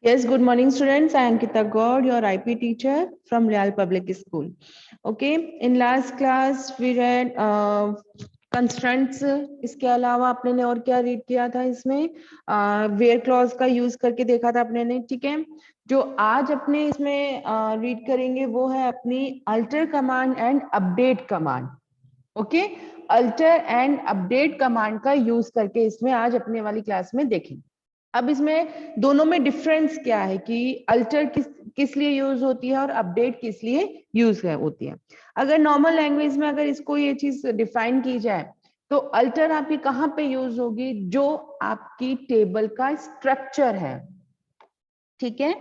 Yes, good morning, students. I am Ankita God, your IP teacher from Leal Public School. Okay, in last class we read constraints. इसके अलावा आपने ने और क्या read किया था इसमें? वेयर क्लॉज का यूज करके देखा था आपने ने, ठीक है। जो आज अपने इसमें रीड करेंगे वो है अपनी alter command and update command. Okay, alter and update command का यूज करके इसमें आज अपने वाली क्लास में देखेंगे। अब इसमें दोनों में डिफरेंस क्या है कि अल्टर किस लिए यूज होती है और अपडेट किस लिए यूज होती है। अगर नॉर्मल लैंग्वेज में अगर इसको ये चीज डिफाइन की जाए तो अल्टर आपकी कहाँ पे यूज होगी? जो आपकी टेबल का स्ट्रक्चर है, ठीक है,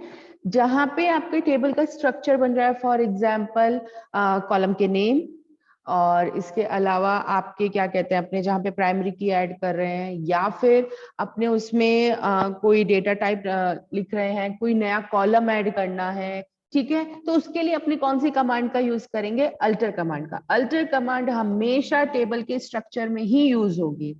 जहां पे आपके टेबल का स्ट्रक्चर बन रहा है, फॉर एग्जाम्पल कॉलम के नेम, और इसके अलावा आपके क्या कहते हैं अपने जहां पे प्राइमरी की ऐड कर रहे हैं, या फिर अपने उसमें कोई डेटा टाइप लिख रहे हैं, कोई नया कॉलम ऐड करना है, ठीक है, तो उसके लिए अपनी कौन सी कमांड का यूज करेंगे? अल्टर कमांड का। अल्टर कमांड हमेशा टेबल के स्ट्रक्चर में ही यूज होगी।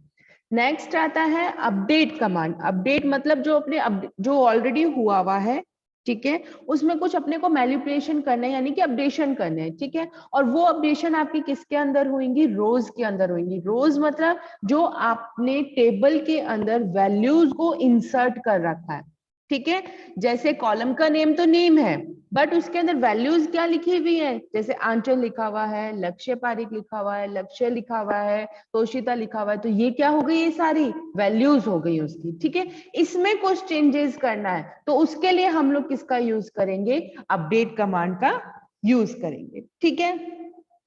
नेक्स्ट आता है अपडेट कमांड। अपडेट मतलब जो अपने जो ऑलरेडी हुआ है, ठीक है, उसमें कुछ अपने को मैनिपुलेशन करना है, यानी कि अपडेशन करना है, ठीक है। और वो अपडेशन आपकी किसके अंदर होंगी? रोज के अंदर होंगी। रोज मतलब जो आपने टेबल के अंदर वैल्यूज को इंसर्ट कर रखा है, ठीक है। जैसे कॉलम का नेम तो नेम है, बट उसके अंदर वैल्यूज क्या लिखी हुई है? जैसे आंचल लिखा हुआ है, लक्ष्य पारिक लिखा हुआ है, लक्ष्य लिखा हुआ है, तोशिता लिखा हुआ है, तो ये क्या हो गई? ये सारी वैल्यूज हो गई उसकी, ठीक है। इसमें कुछ चेंजेस करना है तो उसके लिए हम लोग किसका यूज करेंगे? अपडेट कमांड का यूज करेंगे, ठीक है।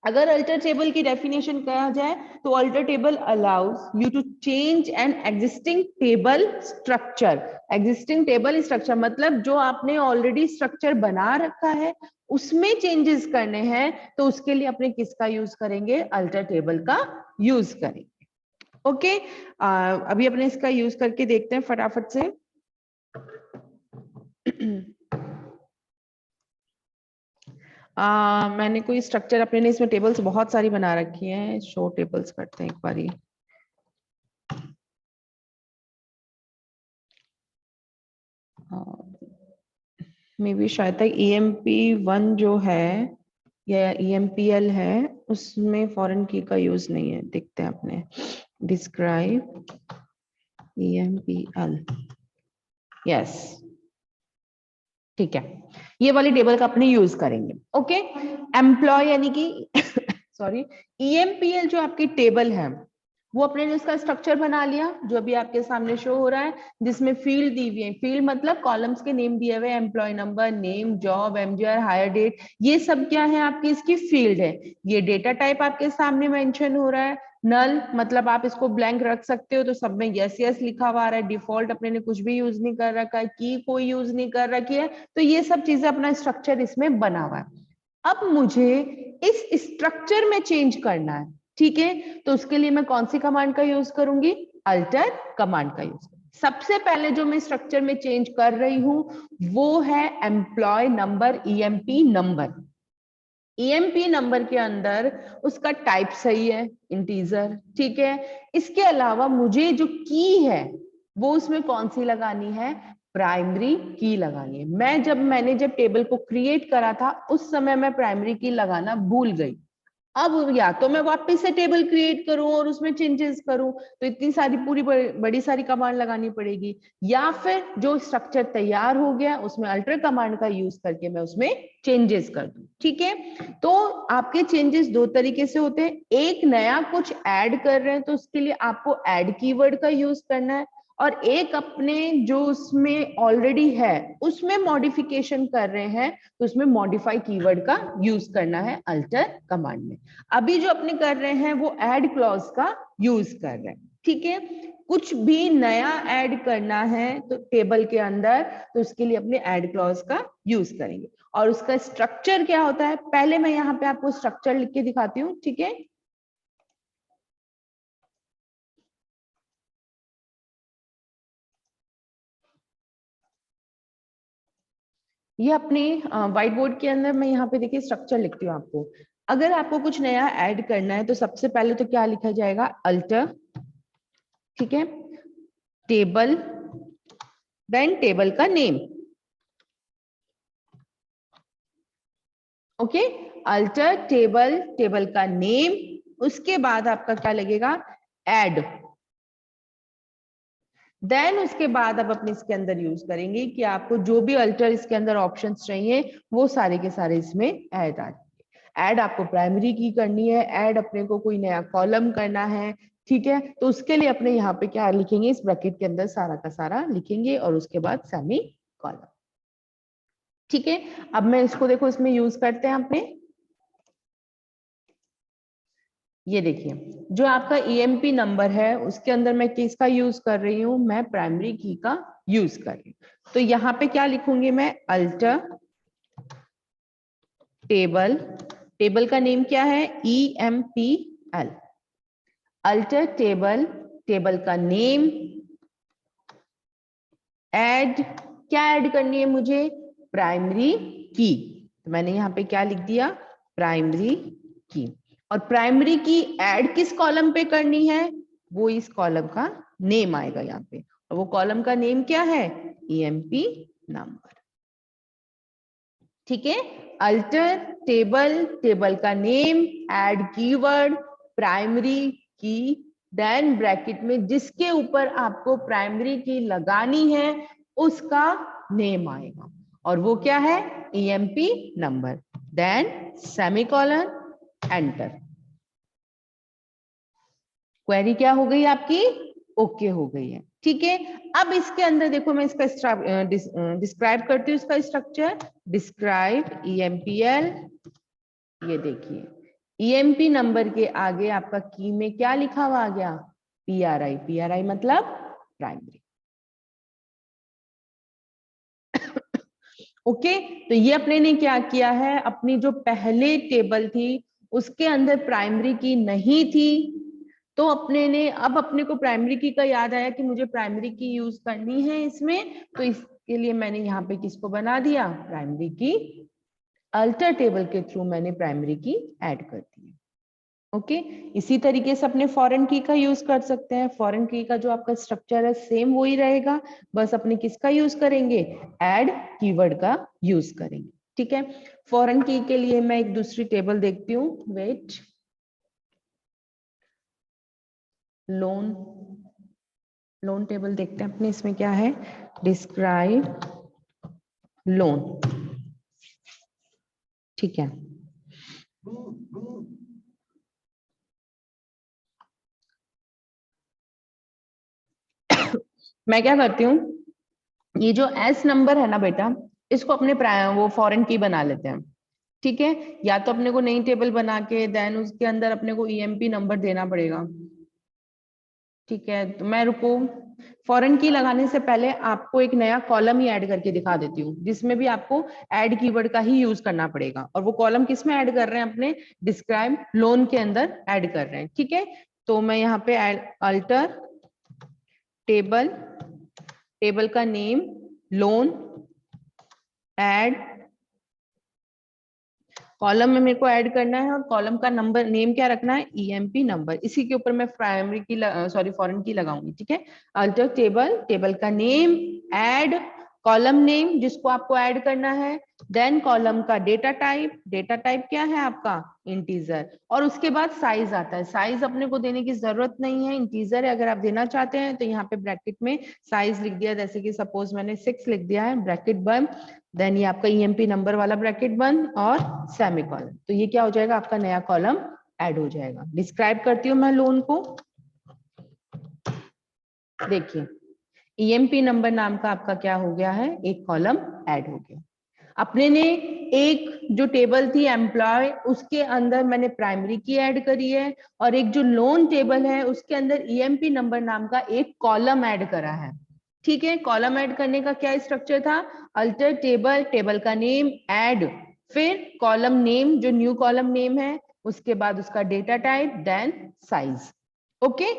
अगर अल्टर टेबल की डेफिनेशन कहा जाए तो alter table allows you to change an existing table structure. Existing table structure मतलब जो आपने ऑलरेडी स्ट्रक्चर बना रखा है उसमें चेंजेस करने हैं तो उसके लिए अपने किसका यूज करेंगे? अल्टर टेबल का यूज करेंगे। ओके, अभी अपने इसका यूज करके देखते हैं फटाफट से। मैंने कोई स्ट्रक्चर अपने ने इसमें टेबल्स बहुत सारी बना रखी हैं। शो टेबल्स करते हैं एक बारी। मे बी शायद तक EMP1 जो है या EMPL है उसमें फॉरेन की का यूज नहीं है। देखते हैं अपने डिस्क्राइब EMPL, यस, ठीक है, ये वाली टेबल का अपने यूज करेंगे। ओके, एम्प्लॉय यानी कि सॉरी, EMPL जो आपकी टेबल है वो अपने ने उसका स्ट्रक्चर बना लिया जो अभी आपके सामने शो हो रहा है, जिसमें फील्ड दी हुई है। फील्ड मतलब कॉलम्स के नेम दिए हुए, employee number, name, job, MGR, hire date, ये सब क्या है? आपकी इसकी फील्ड है। ये डेटा टाइप आपके सामने मेंशन हो रहा है। नल मतलब आप इसको ब्लैंक रख सकते हो, तो सब में यस यस लिखा हुआ आ रहा है। डिफॉल्ट अपने ने कुछ भी यूज नहीं कर रखा है, की कोई यूज नहीं कर रखी है, तो ये सब चीजें अपना स्ट्रक्चर इसमें बना हुआ है। अब मुझे इस स्ट्रक्चर में चेंज करना है, ठीक है, तो उसके लिए मैं कौन सी कमांड का यूज करूंगी? अल्टर कमांड का यूज। सबसे पहले जो मैं स्ट्रक्चर में चेंज कर रही हूं वो है employee number, EMP number. EMP number के अंदर उसका टाइप सही है, इंटीजर, ठीक है। इसके अलावा मुझे जो की है वो उसमें कौन सी लगानी है? प्राइमरी की लगानी है। मैंने जब टेबल को क्रिएट करा था उस समय मैं प्राइमरी की लगाना भूल गई। अब या तो मैं वापस से टेबल क्रिएट करूं और उसमें चेंजेस करूं तो इतनी सारी पूरी बड़ी सारी कमांड लगानी पड़ेगी, या फिर जो स्ट्रक्चर तैयार हो गया उसमें अल्टर कमांड का यूज करके मैं उसमें चेंजेस कर दूं, ठीक है। तो आपके चेंजेस दो तरीके से होते हैं। एक, नया कुछ ऐड कर रहे हैं तो उसके लिए आपको ऐड कीवर्ड का यूज करना है, और एक अपने जो उसमें ऑलरेडी है उसमें मॉडिफिकेशन कर रहे हैं तो उसमें मॉडिफाई कीवर्ड का यूज करना है अल्टर कमांड में। अभी जो अपने कर रहे हैं वो ऐड क्लॉज का यूज कर रहे हैं, ठीक है। कुछ भी नया ऐड करना है तो टेबल के अंदर, तो उसके लिए अपने ऐड क्लॉज का यूज करेंगे। और उसका स्ट्रक्चर क्या होता है, पहले मैं यहाँ पे आपको स्ट्रक्चर लिख के दिखाती हूँ, ठीक है। ये अपने व्हाइट बोर्ड के अंदर मैं यहाँ पे देखिए स्ट्रक्चर लिखती हूँ आपको। अगर आपको कुछ नया ऐड करना है तो सबसे पहले तो क्या लिखा जाएगा? अल्टर, ठीक है, टेबल, देन टेबल का name, okay, alter table, table का नेम, उसके बाद आपका क्या लगेगा, ऐड। देन उसके बाद आप अपने इसके अंदर यूज करेंगे कि आपको जो भी अल्टर इसके अंदर ऑप्शंस चाहिए वो सारे के सारे इसमें ऐड आ जाएंगे। ऐड आपको प्राइमरी की करनी है, ऐड अपने को कोई नया कॉलम करना है, ठीक है, तो उसके लिए अपने यहाँ पे क्या लिखेंगे, इस ब्रैकेट के अंदर सारा का सारा लिखेंगे और उसके बाद सेमी कॉलम। ठीक है, अब मैं इसको देखो इसमें यूज करते हैं अपने, ये देखिए जो आपका ईएमपी नंबर है उसके अंदर मैं किसका यूज कर रही हूं, मैं प्राइमरी की का यूज कर रही हूं। तो यहाँ पे क्या लिखूंगी मैं, अल्टर टेबल, टेबल का नेम क्या है, EMPL, अल्टर टेबल, टेबल का नेम, ऐड, क्या ऐड करनी है मुझे, प्राइमरी की, तो मैंने यहाँ पे क्या लिख दिया, प्राइमरी की। और प्राइमरी की ऐड किस कॉलम पे करनी है, वो इस कॉलम का नेम आएगा यहाँ पे, और वो कॉलम का नेम क्या है, EMP नंबर। ठीक है, अल्टर टेबल, टेबल का नेम, ऐड कीवर्ड, प्राइमरी की, देन ब्रैकेट में जिसके ऊपर आपको प्राइमरी की लगानी है उसका नेम आएगा, और वो क्या है, EMP number, then semicolon, enter. Query क्या हो गई आपकी, ओके हो गई है। ठीक है, अब इसके अंदर देखो मैं इसका डिस्क्राइब करती हूँ, इसका स्ट्रक्चर, डिस्क्राइब EMPL, ये देखिए EMP नंबर के आगे आपका की में क्या लिखा हुआ आ गया, PRI, PRI मतलब प्राइमरी। ओके, तो ये अपने ने क्या किया है, अपनी जो पहले टेबल थी उसके अंदर प्राइमरी की नहीं थी, तो अपने ने, अब अपने को प्राइमरी की का याद आया कि मुझे प्राइमरी की यूज करनी है इसमें, तो इसके लिए मैंने यहाँ पे किसको बना दिया, प्राइमरी की, अल्टर टेबल के थ्रू मैंने प्राइमरी की ऐड कर दी। ओके, इसी तरीके से अपने फॉरेन की का यूज कर सकते हैं, फॉरेन की का जो आपका स्ट्रक्चर है सेम वही रहेगा, बस अपने किसका यूज करेंगे, ऐड कीवर्ड का यूज करेंगे। ठीक है, फॉरेन की के लिए मैं एक दूसरी टेबल देखती हूँ, वेट, लोन, लोन टेबल देखते हैं अपने, इसमें क्या है, डिस्क्राइब लोन। ठीक है, मैं क्या करती हूँ, ये जो S नंबर है ना बेटा, इसको अपने वो फॉरेन की बना लेते हैं। ठीक है, या तो अपने को नई टेबल बना के देन उसके अंदर अपने को EMP नंबर देना पड़ेगा। ठीक है, तो मैं रुको, फॉरेन की लगाने से पहले आपको एक नया कॉलम ही ऐड करके दिखा देती हूँ, जिसमें भी आपको ऐड कीवर्ड का ही यूज करना पड़ेगा, और वो कॉलम किस में ऐड कर रहे हैं, अपने डिस्क्राइब लोन के अंदर ऐड कर रहे हैं। ठीक है, तो मैं यहाँ पे अल्टर टेबल, टेबल का नेम लोन, ऐड, कॉलम में मेरे को ऐड करना है और कॉलम का नंबर नेम क्या रखना है, EMP नंबर, इसी के ऊपर मैं प्राइमरी की सॉरी फॉरेन की लगाऊंगी। ठीक है, अल्टर टेबल, टेबल का नेम, ऐड, कॉलम नेम जिसको आपको ऐड करना है, देन कॉलम का डेटा टाइप, डेटा टाइप क्या है आपका, इंटीजर, और उसके बाद साइज आता है, साइज अपने को देने की जरूरत नहीं है, इंटीजर है, अगर आप देना चाहते हैं तो यहाँ पे ब्रैकेट में साइज लिख दिया, जैसे कि सपोज मैंने 6 लिख दिया है, ब्रैकेट बंद, देन ये आपका EMP नंबर वाला ब्रैकेट बंद और सेमीकोलन, तो ये क्या हो जाएगा, आपका नया कॉलम ऐड हो जाएगा। डिस्क्राइब करती हूँ मैं लोन को, देखिए EMP नंबर नाम का आपका क्या हो गया है, एक कॉलम ऐड हो गया। अपने ने एक जो टेबल थी एम्प्लॉय, उसके अंदर मैंने प्राइमरी की ऐड करी है, और एक जो लोन टेबल है उसके अंदर EMP नंबर नाम का एक कॉलम ऐड करा है। ठीक है, कॉलम ऐड करने का क्या स्ट्रक्चर था, अल्टर टेबल, टेबल का नेम, ऐड, फिर कॉलम नेम जो न्यू कॉलम नेम है, उसके बाद उसका data type, then size. Okay,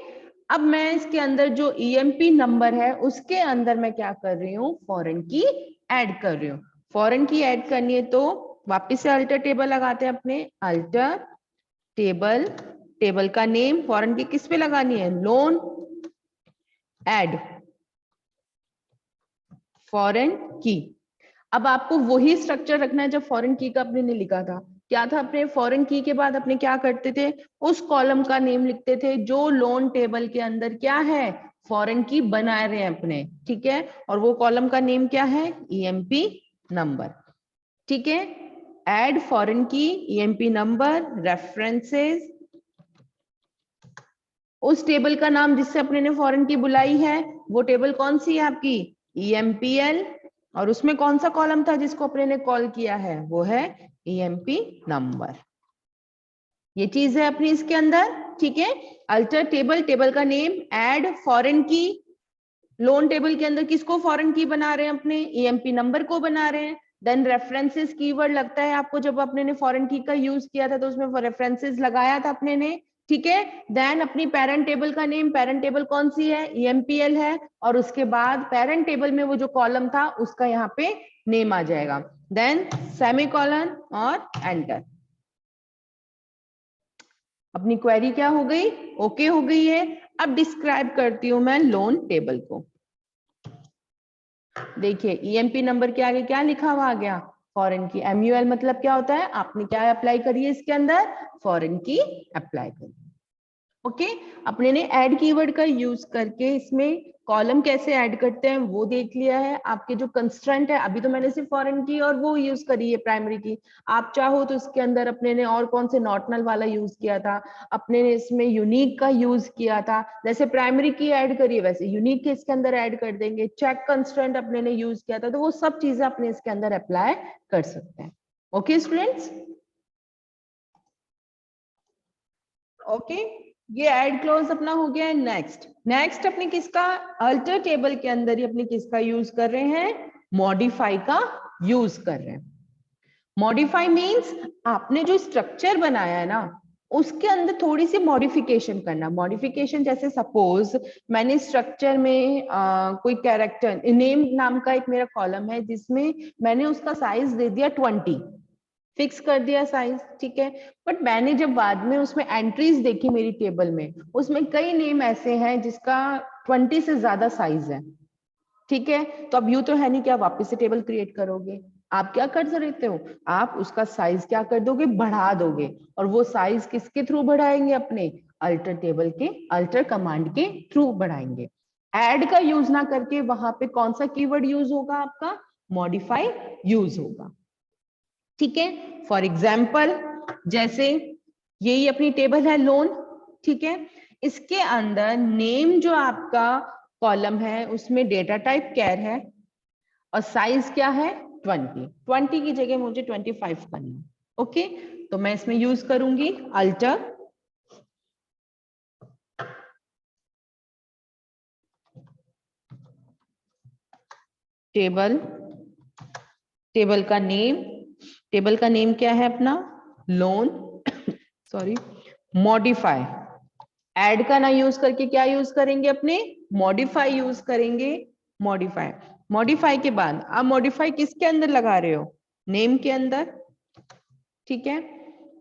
अब मैं इसके अंदर जो EMP नंबर है उसके अंदर मैं क्या कर रही हूँ, फॉरेन की ऐड कर रही हूँ। फॉरेन की ऐड करनी है तो वापस से अल्टर टेबल लगाते हैं अपने, अल्टर टेबल, टेबल का नेम, फॉरेन की किस पे लगानी है, लोन, ऐड, फॉरेन की। अब आपको वही स्ट्रक्चर रखना है जब फॉरेन की का अपने ने लिखा था, क्या था, अपने फॉरेन की के बाद अपने क्या करते थे, उस कॉलम का नेम लिखते थे जो लोन टेबल के अंदर क्या है, फॉरेन की बना रहे हैं अपने, ठीक है। और वो कॉलम का नेम क्या है, ईएमपी नंबर, ठीक है। ऐड फॉरेन की, ईएमपी नंबर, रेफरेंसेस, उस टेबल का नाम जिससे अपने ने फॉरेन की बुलाई है, वो टेबल कौन सी है आपकी, ईएमपीएल, और उसमें कौन सा कॉलम था जिसको अपने ने कॉल किया है, वो है ईएमपी नंबर। ये चीज है अपनी इसके अंदर, ठीक है। अल्टर टेबल, टेबल का नेम, ऐड फॉरेन की, लोन टेबल के अंदर किसको फॉरेन की बना रहे हैं अपने, ईएमपी नंबर को बना रहे हैं। देन रेफरेंसेस कीवर्ड लगता है आपको, जब अपने ने फॉरेन की का यूज किया था तो उसमें रेफरेंसेस लगाया था अपने ने, ठीक है। देन अपनी पेरेंट टेबल का नेम, पेरेंट टेबल कौन सी है, ईएमपीएल है, और उसके बाद पेरेंट टेबल में वो जो कॉलम था उसका यहाँ पे नेम आ जाएगा। देन सेमीकोलन और एंटर। अपनी क्वेरी क्या हो गई, ओके हो गई है। अब डिस्क्राइब करती हूं मैं लोन टेबल को। देखिए ईएमपी नंबर के आगे क्या लिखा हुआ आ गया, फॉरेन की। एमयूएल मतलब क्या होता है, आपने क्या अप्लाई करी है इसके अंदर, फॉरेन की अप्लाई करी। ओके, अपने ने ऐड कीवर्ड का यूज करके इसमें कॉलम कैसे ऐड करते हैं वो देख लिया है। आपके जो कंस्ट्रेंट है, अभी तो मैंने सिर्फ फॉरेन की और वो यूज करी है प्राइमरी की, आप चाहो तो इसके अंदर अपने ने और कौन से नॉट नल वाला यूज किया था, अपने ने इसमें यूनिक का यूज किया था, जैसे प्राइमरी की ऐड करी है वैसे यूनिक के इसके अंदर ऐड कर देंगे। चेक कंस्ट्रेंट अपने ने यूज किया था, तो वो सब चीजें अपने इसके अंदर अप्लाई कर सकते हैं। ओके स्टूडेंट्स, ओके, ये ऐड क्लोज अपना हो गया है। नेक्स्ट अपने किसका, अल्टर टेबल के अंदर ही अपने किसका यूज कर रहे हैं, मॉडिफाई का यूज कर रहे हैं। मॉडिफाई मींस आपने जो स्ट्रक्चर बनाया है ना उसके अंदर थोड़ी सी मॉडिफिकेशन करना। मॉडिफिकेशन जैसे सपोज मैंने स्ट्रक्चर में कोई कैरेक्टर नेम नाम का एक मेरा कॉलम है जिसमें मैंने उसका साइज दे दिया 20, फिक्स कर दिया साइज, ठीक है। बट मैंने जब बाद में उसमें एंट्रीज देखी मेरी टेबल में, उसमें कई नेम ऐसे हैं जिसका 20 से ज्यादा साइज है, ठीक है। तो अब यूं तो है नहीं कि आप वापस से टेबल क्रिएट करोगे, आप क्या कर सकते हो, आप उसका साइज क्या कर दोगे, बढ़ा दोगे। और वो साइज किसके थ्रू बढ़ाएंगे, अपने अल्टर टेबल के अल्टर कमांड के थ्रू बढ़ाएंगे। ऐड का यूज ना करके वहां पे कौन सा कीवर्ड यूज होगा, आपका मॉडिफाई यूज होगा, ठीक है। फॉर एग्जाम्पल जैसे यही अपनी टेबल है लोन, ठीक है। इसके अंदर नेम जो आपका कॉलम है उसमें डेटा टाइप कैर है और साइज क्या है 20 की जगह मुझे 25 करना, ओके। तो मैं इसमें यूज करूंगी अल्टर टेबल, टेबल का नेम, टेबल का नेम क्या है अपना लोन सॉरी, मॉडिफाई। ऐड का ना यूज करके क्या यूज करेंगे, अपने मॉडिफाई यूज करेंगे। मॉडिफाई, मॉडिफाई के बाद आप मॉडिफाई किसके अंदर लगा रहे हो, नेम के अंदर, ठीक है।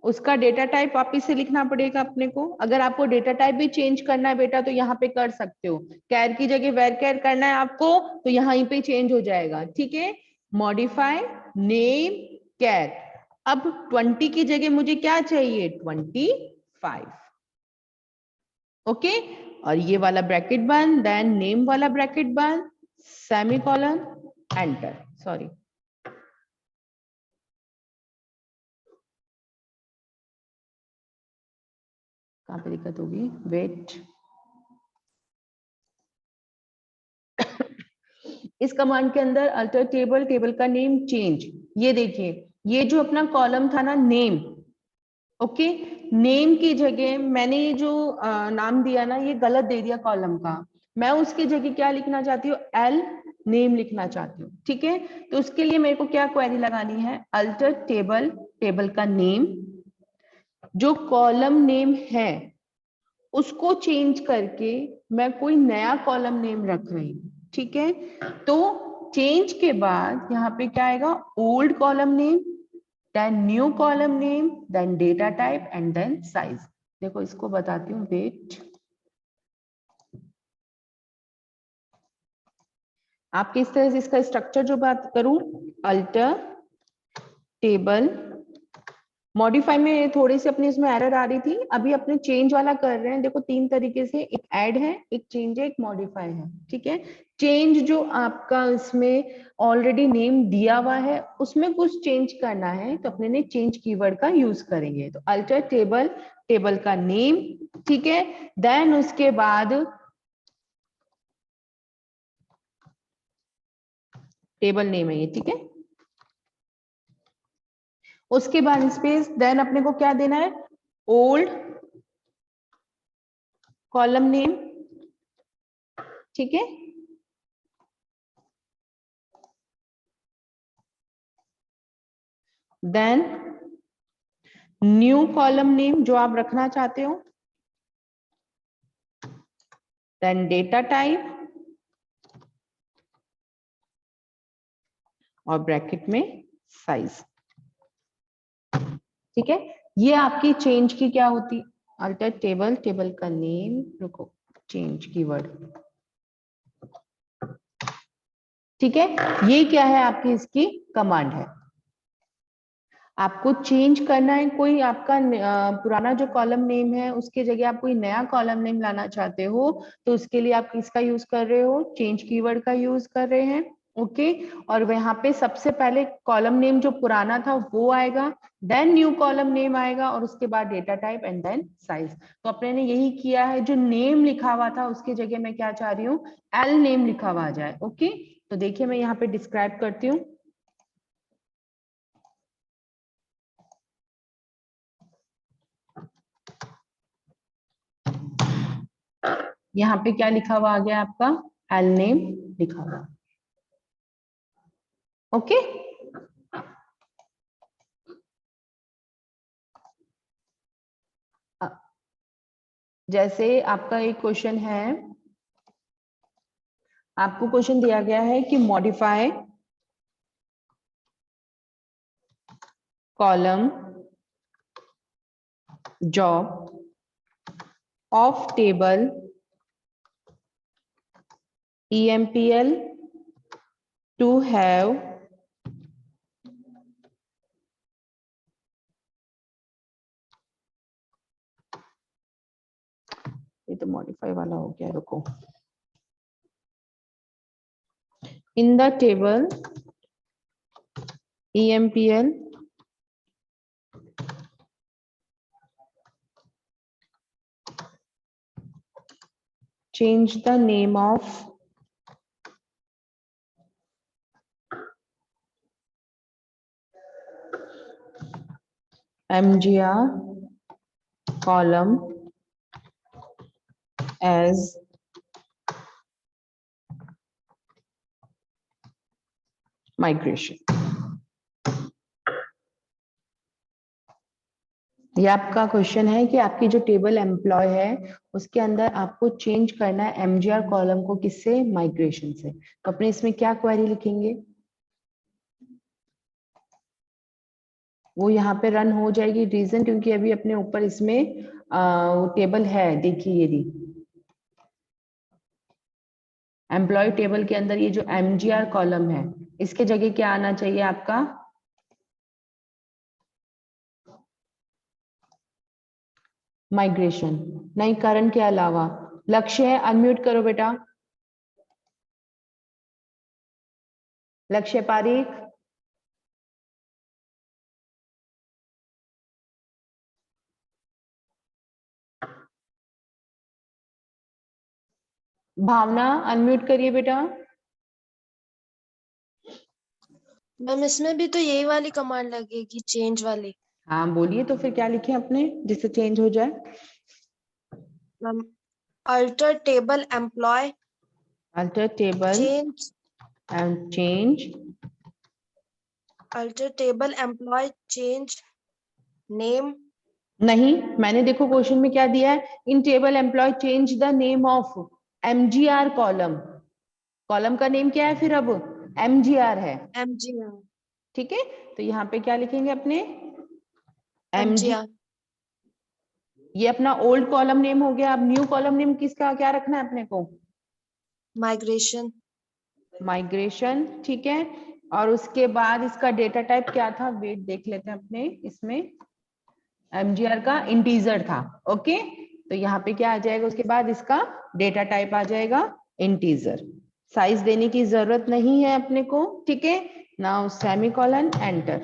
उसका डेटा टाइप वापिस से लिखना पड़ेगा अपने को। अगर आपको डेटा टाइप भी चेंज करना है बेटा तो यहाँ पे कर सकते हो, कैर की जगह वेर कैर करना है आपको तो यहाँ पे चेंज हो जाएगा, ठीक है। मॉडिफाई नेम कैर, अब 20 की जगह मुझे क्या चाहिए 25, ओके। और ये वाला ब्रैकेट बंद, देन नेम वाला ब्रैकेट बंद, सेमीकोलन, एंटर। सॉरी, कहां पे दिक्कत होगी, वेट। इस कमांड के अंदर अल्टर टेबल, टेबल का नेम चेंज, ये देखिए ये जो अपना कॉलम था ना नेम, ओके, नेम की जगह मैंने ये जो नाम दिया ना ये गलत दे दिया कॉलम का, मैं उसकी जगह क्या लिखना चाहती हूँ, एल नेम लिखना चाहती हूँ, ठीक है। तो उसके लिए मेरे को क्या क्वेरी लगानी है, अल्टर टेबल, टेबल का नेम, जो कॉलम नेम है उसको चेंज करके मैं कोई नया कॉलम नेम रख रही हूँ, ठीक है। तो चेंज के बाद यहाँ पे क्या आएगा, old column name, then new column name, then data type and then size. देखो इसको बताती हूँ, वेट। आप किस तरह से इसका स्ट्रक्चर जो बात करूं, अल्टर टेबल, मॉडिफाई में थोड़ी सी अपनी इसमें एरर आ रही थी, अभी अपने चेंज वाला कर रहे हैं। देखो 3 तरीके से, एक ऐड है, एक चेंज है, एक मॉडिफाई है, ठीक है। चेंज जो आपका इसमें ऑलरेडी नेम दिया हुआ है उसमें कुछ चेंज करना है तो अपने ने चेंज कीवर्ड का यूज करेंगे। तो अल्टर टेबल, टेबल का नेम, ठीक है। देन उसके बाद टेबल नेम है ये, ठीक है। उसके बाद स्पेस, देन अपने को क्या देना है, ओल्ड कॉलम नेम, ठीक है। देन न्यू कॉलम नेम जो आप रखना चाहते हो, देन डेटा टाइप और ब्रैकेट में साइज, ठीक है। ये आपकी चेंज की क्या होती, अल्टर टेबल, टेबल का नेम, रुको, चेंज कीवर्ड, ठीक है। ये क्या है आपकी इसकी कमांड है। आपको चेंज करना है, कोई आपका पुराना जो कॉलम नेम है उसके जगह आप कोई नया कॉलम नेम लाना चाहते हो तो उसके लिए आप किसका यूज कर रहे हो, चेंज कीवर्ड का यूज कर रहे हैं, ओके। और वहां पे सबसे पहले कॉलम नेम जो पुराना था वो आएगा, देन न्यू कॉलम नेम आएगा और उसके बाद data type and then size. तो अपने ने यही किया है, जो नेम लिखा हुआ था उसकी जगह मैं क्या चाह रही हूँ, एल नेम लिखा हुआ आ जाए, ओके। तो देखिए मैं यहाँ पे डिस्क्राइब करती हूँ। यहाँ पे क्या लिखा हुआ आ गया आपका, एल नेम लिखा हुआ, ओके। जैसे आपका एक क्वेश्चन है, आपको क्वेश्चन दिया गया है कि modify column job of table EMPL to have ये तो मॉडिफाई वाला हो गया, रुको, in the table EMPL change the name of MGR column as migration। ये आपका क्वेश्चन है कि आपकी जो टेबल एम्प्लॉय है उसके अंदर आपको चेंज करना है MGR कॉलम को, किससे, माइग्रेशन से। तो अपने इसमें क्या क्वेरी लिखेंगे, वो यहाँ पे रन हो जाएगी। रीजन क्योंकि अभी अपने ऊपर इसमें टेबल है, देखिए ये एम्प्लॉय टेबल के अंदर ये जो MGR कॉलम है इसके जगह क्या आना चाहिए आपका, माइग्रेशन, नई कारण के अलावा। लक्ष्य है, अनम्यूट करो बेटा, लक्ष्य पारीख। भावना अनम्यूट करिए बेटा। मैम इसमें भी तो यही वाली कमांड लगेगी, चेंज वाली। हाँ बोलिए, तो फिर क्या लिखे अपने जिससे चेंज हो जाए। Ma'am alter table employee alter table change, and change, alter table employee change name. नहीं, मैंने देखो क्वेश्चन में क्या दिया है, in table employee change the name of MGR column. Column का नेम क्या है फिर, अब MGR है, MGR, ठीक है। तो यहाँ पे क्या लिखेंगे अपने, MG, MGR ये अपना ओल्ड कॉलम नेम हो गया। अब न्यू कॉलम नेम किसका क्या रखना है अपने को, माइग्रेशन। माइग्रेशन, ठीक है। और उसके बाद इसका डेटा टाइप क्या था, वेट देख लेते हैं अपने इसमें, mgr का इंटीजर था। ओके, तो यहाँ पे क्या आ जाएगा, उसके बाद इसका डेटा टाइप आ जाएगा इंटीजर। साइज देने की जरूरत नहीं है अपने को, ठीक है। नाउ सेमीकोलन एंटर,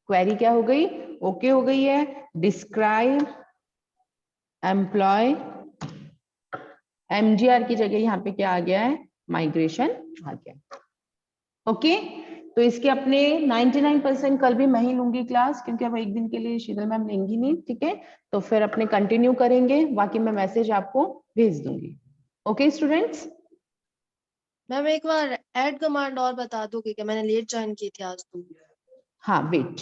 क्वेरी क्या हो गई, ओके हो गई है। डिस्क्राइब एम्प्लॉय, mgr की जगह यहाँ पे क्या आ गया है, माइग्रेशन आ गया। ओके, तो इसके अपने 99% कल भी मैं ही लूंगी क्लास, क्योंकि अब एक दिन के लिए शीतल मैम लेंगी नहीं, ठीक है। तो फिर अपने कंटिन्यू करेंगे, बाकी मैं मैसेज आपको भेज दूंगी। Okay students. मैम एक बार ऐड कमांड और बता दो, क्योंकि मैंने लेट ज्वाइन की थी आज तो। हाँ वेट,